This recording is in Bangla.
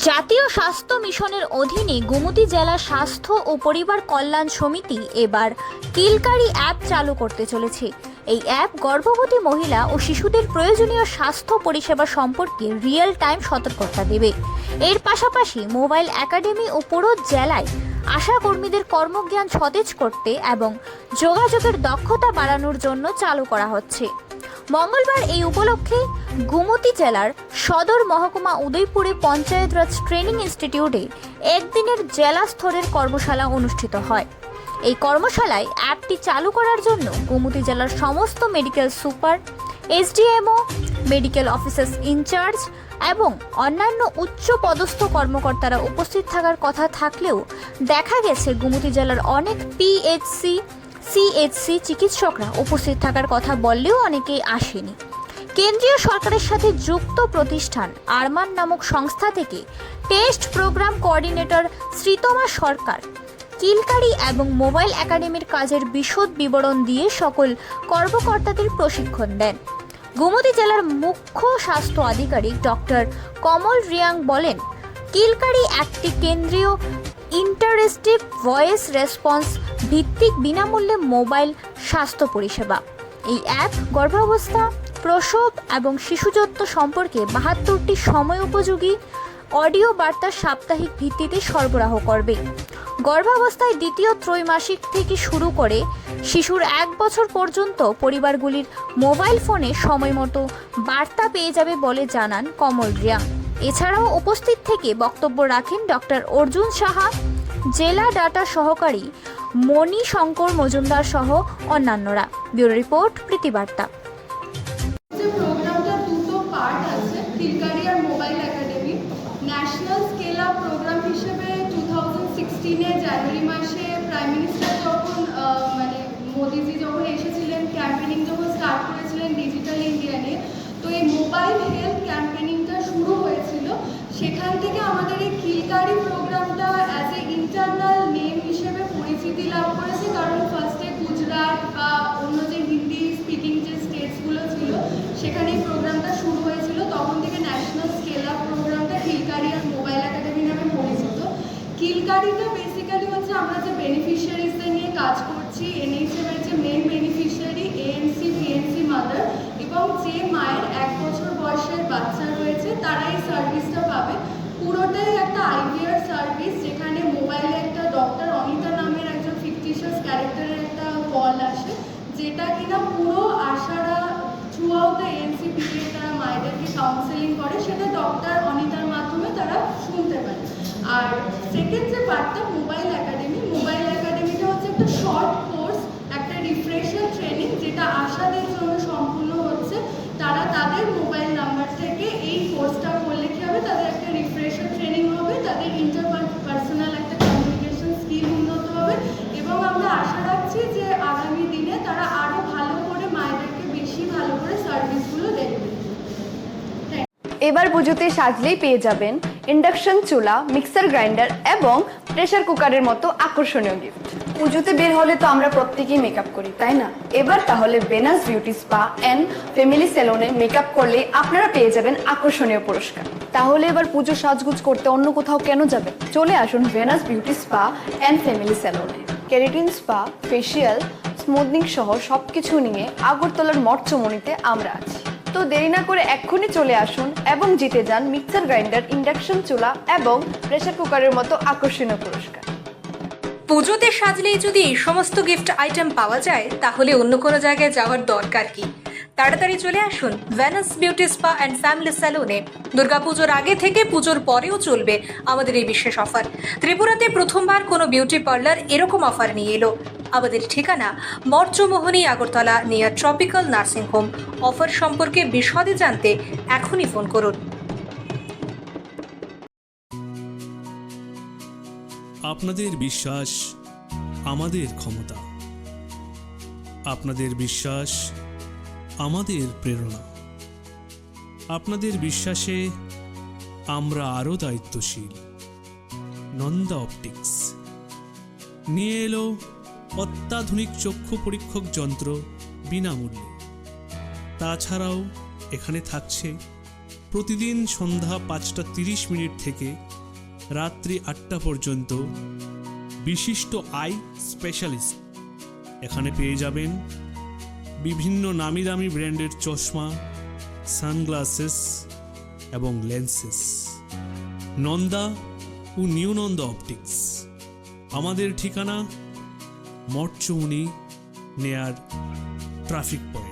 জাতীয় স্বাস্থ্য মিশনের অধীনে গোমতী জেলা স্বাস্থ্য ও পরিবার কল্যাণ সমিতি এবার কিলকারি অ্যাপ চালু করতে চলেছে। এই অ্যাপ গর্ভবতী মহিলা ও শিশুদের প্রয়োজনীয় স্বাস্থ্য পরিষেবা সম্পর্কে রিয়েল টাইম সতর্কতা দেবে। এর পাশাপাশি মোবাইল একাডেমি ও পুরো জেলায় আশা কর্মীদের কর্মজ্ঞান সতেজ করতে এবং যোগাযোগের দক্ষতা বাড়ানোর জন্য চালু করা হচ্ছে। মঙ্গলবার এই উপলক্ষে গোমতী জেলার সদর মহকুমা উদয়পুরে পঞ্চায়েতরাজ ট্রেনিং ইনস্টিটিউটে একদিনের জেলা স্তরের কর্মশালা অনুষ্ঠিত হয়। এই কর্মশালায় অ্যাপটি চালু করার জন্য গোমতী জেলার সমস্ত medical super, SDMO, medical officers incharge এবং অন্যান্য উচ্চ পদস্থ কর্মকর্তারা উপস্থিত থাকার কথা থাকলেও দেখা গেছে গোমতী জেলার অনেক পিএইচসি, সিএইচসি চিকিৎসকরা উপস্থিত থাকার কথা বললেও অনেকেই আসেনি। কেন্দ্রীয় সরকারের সাথে যুক্ত প্রতিষ্ঠান আরমান নামক সংস্থা থেকে টেস্ট প্রোগ্রাম কোঅর্ডিনেটর শ্রীতমা সরকার কিলকারি এবং মোবাইল একাডেমির কাজের বিশদ বিবরণ দিয়ে সকল কর্মকর্তাদের প্রশিক্ষণ দেন। গোমতী জেলার মুখ্য স্বাস্থ্য আধিকারিক ডক্টর কমল রিয়াং বলেন, কিলকারি একটি কেন্দ্রীয় ইন্টারেক্টিভ ভয়েস রেসপন্স ভিত্তিক বিনামূল্যে মোবাইল স্বাস্থ্য পরিষেবা। এই অ্যাপ গর্ভাবস্থা, প্রসব এবং শিশুযত্ন সম্পর্কে ৭২টি সময় উপযোগী অডিও বার্তা সাপ্তাহিক ভিত্তিতে সরবরাহ করবে। গর্ভাবস্থায় দ্বিতীয় ত্রৈমাসিক থেকে শুরু করে শিশুর ১ বছর পর্যন্ত পরিবারগুলির মোবাইল ফোনে সময়মতো বার্তা পেয়ে যাবে বলে জানান কমল রিয়াং। এছাড়াও উপস্থিত থেকে বক্তব্য রাখেন ডক্টর অর্জুন সাহা, জেলা ডাটা সহকারী মণি শঙ্কর মজুমদার সহ অন্যান্যরা। ব্যুরো রিপোর্ট, প্রীতিবার্তা। প্রোগ্রামটা দুটো পার্ট আছে, কিলকারি আর mobile academy. National scale up program হিসেবে 2016-এ জানুয়ারি মাসে প্রাইম মিনিস্টার যখন মোদিজি যখন এসেছিলেন, ক্যাম্পেনিং যখন স্টার্ট করেছিলেন ডিজিটাল ইন্ডিয়া নিয়ে, তো এই মোবাইল হেলথ ক্যাম্পেনিংটা শুরু হয়েছিল। সেখান থেকে আমাদের এই কিলকারি প্রোগ্রামটা অ্যাজ এ ইন্টারনাল নেম হিসেবে পরিচিতি লাভ করেছে, কারণ ফার্স্টে গুজরাট বা অন্য যে হিন্দি স্পিকিং যে স্টেটসগুলো ছিল সেখানে এই প্রোগ্রামটা শুরু হয়েছিল। তখন থেকে ন্যাশনাল স্কেল আপ প্রোগ্রামটা কিলকারি আর মোবাইল একাডেমি নামে পরিচিত। কিলকারিটা বেসিক্যালি হচ্ছে আমরা যে বেনিফিশিয়ারিজদের নিয়ে কাজ করছি, এনএইচএম এর যে main beneficiary ANC, PNC mother এবং যে মায়ের ১ বছর বয়সের বাচ্চা রয়েছে তারা এই সার্ভিসটা পাবে। পুরোটাই একটা আইভিআর সার্ভিস, যেখানে মোবাইলে একটা ডক্টর অনিতা নামের একজন ফিকটিশিয়াস ক্যারেক্টারের একটা কল আসে, যেটা কিনা পুরো আশারা throughout the ANC period তারা মায়েদেরকে কাউন্সেলিং করে, সেটা ডক্টর অনিতার মাধ্যমে তারা শুনতে পারে। আর সেকেন্ড যে পার্টটা মোবাইল একাডেমি, মোবাইল একাডেমিটা হচ্ছে একটা শর্ট কোর্স, একটা রিফ্রেশার ট্রেনিং, যেটা আশাদের জন্য সম্পূর্ণ হচ্ছে। তারা তাদের মোবাইল নাম্বার থেকে এই কোর্সটা করলে কী হবে, তাদের একটা রিফ্রেশার ট্রেনিং হবে, তাদের ইন্টারপার্সোনাল একটা কমিউনিকেশন স্কিল উন্নত হবে এবং আমরা আশা রাখছি যে আগামী দিনে তারা আরও ভালো করে মায়েদেরকে বেশি ভালো করে সার্ভিসগুলো দেবে। এবার পুজোতে সাজলেই পেয়ে যাবেন ইন্ডাকশন চুলা, মিক্সার গ্রাইন্ডার এবং প্রেসার কুকারের মতো আকর্ষণীয় গিফট। পুজোতে বের হলে তো আমরা প্রত্যেকেই মেকআপ করি, তাই না? এবার তাহলে Venus beauty spa and family সেলুনে মেকআপ করলে আপনারা পেয়ে যাবেন আকর্ষণীয় পুরস্কার। তাহলে এবার পুজো সাজগুজ করতে অন্য কোথাও কেন যাবেন? চলে আসুন Venus beauty spa and family সেলুনে। কেরাটিন স্পা, ফেসিয়াল, স্মুথনিং সহ সবকিছু নিয়ে আগরতলার মঠচমনিতে আমরা আছি। তো দেরি না করে এক্ষুনি চলে আসুন এবং জিতে যান মিক্সার গ্রাইন্ডার, ইন্ডাকশন চুলা এবং প্রেসার কুকারের মতো আকর্ষণীয় পুরস্কার। পুজোতে সাজলেই যদি এই সমস্ত গিফট আইটেম পাওয়া যায়, তাহলে অন্য কোনো জায়গায় যাওয়ার দরকার কি? তাড়াতাড়ি চলে আসুন Venus beauty spa and family সেলুনে। দুর্গাপুজোর আগে থেকে পুজোর পরেও চলবে আমাদের এই বিশেষ অফার। ত্রিপুরাতে প্রথমবার কোনো বিউটি পার্লার এরকম অফার নিয়ে এলো। আমাদের ঠিকানা Mathchowmuhani, Agartala, near tropical nursing home. Offer সম্পর্কে বিশদে জানতে এখনই ফোন করুন। আপনাদের বিশ্বাস আমাদের ক্ষমতা, আপনাদের বিশ্বাস আমাদের প্রেরণা, আপনাদের বিশ্বাসে আমরা আরও দায়িত্বশীল। নন্দা অপটিক্স নিয়ে এলো অত্যাধুনিক চক্ষু পরীক্ষক যন্ত্র বিনামূল্যে। তাছাড়াও এখানে থাকছে প্রতিদিন সন্ধ্যা 5:30 থেকে রাত্রি 8টা পর্যন্ত বিশিষ্ট আই স্পেশালিস্ট এখানে পেয়ে যাবেন বিভিন্ন নামি দামি ব্র্যান্ডের চশমা, সানগ্লাসেস এবং লেন্সেস। নন্দা ও নিউ নন্দা অপটিক্স, আমাদের ঠিকানা মঠচৌনি নেয়ার ট্রাফিক পয়েন্ট।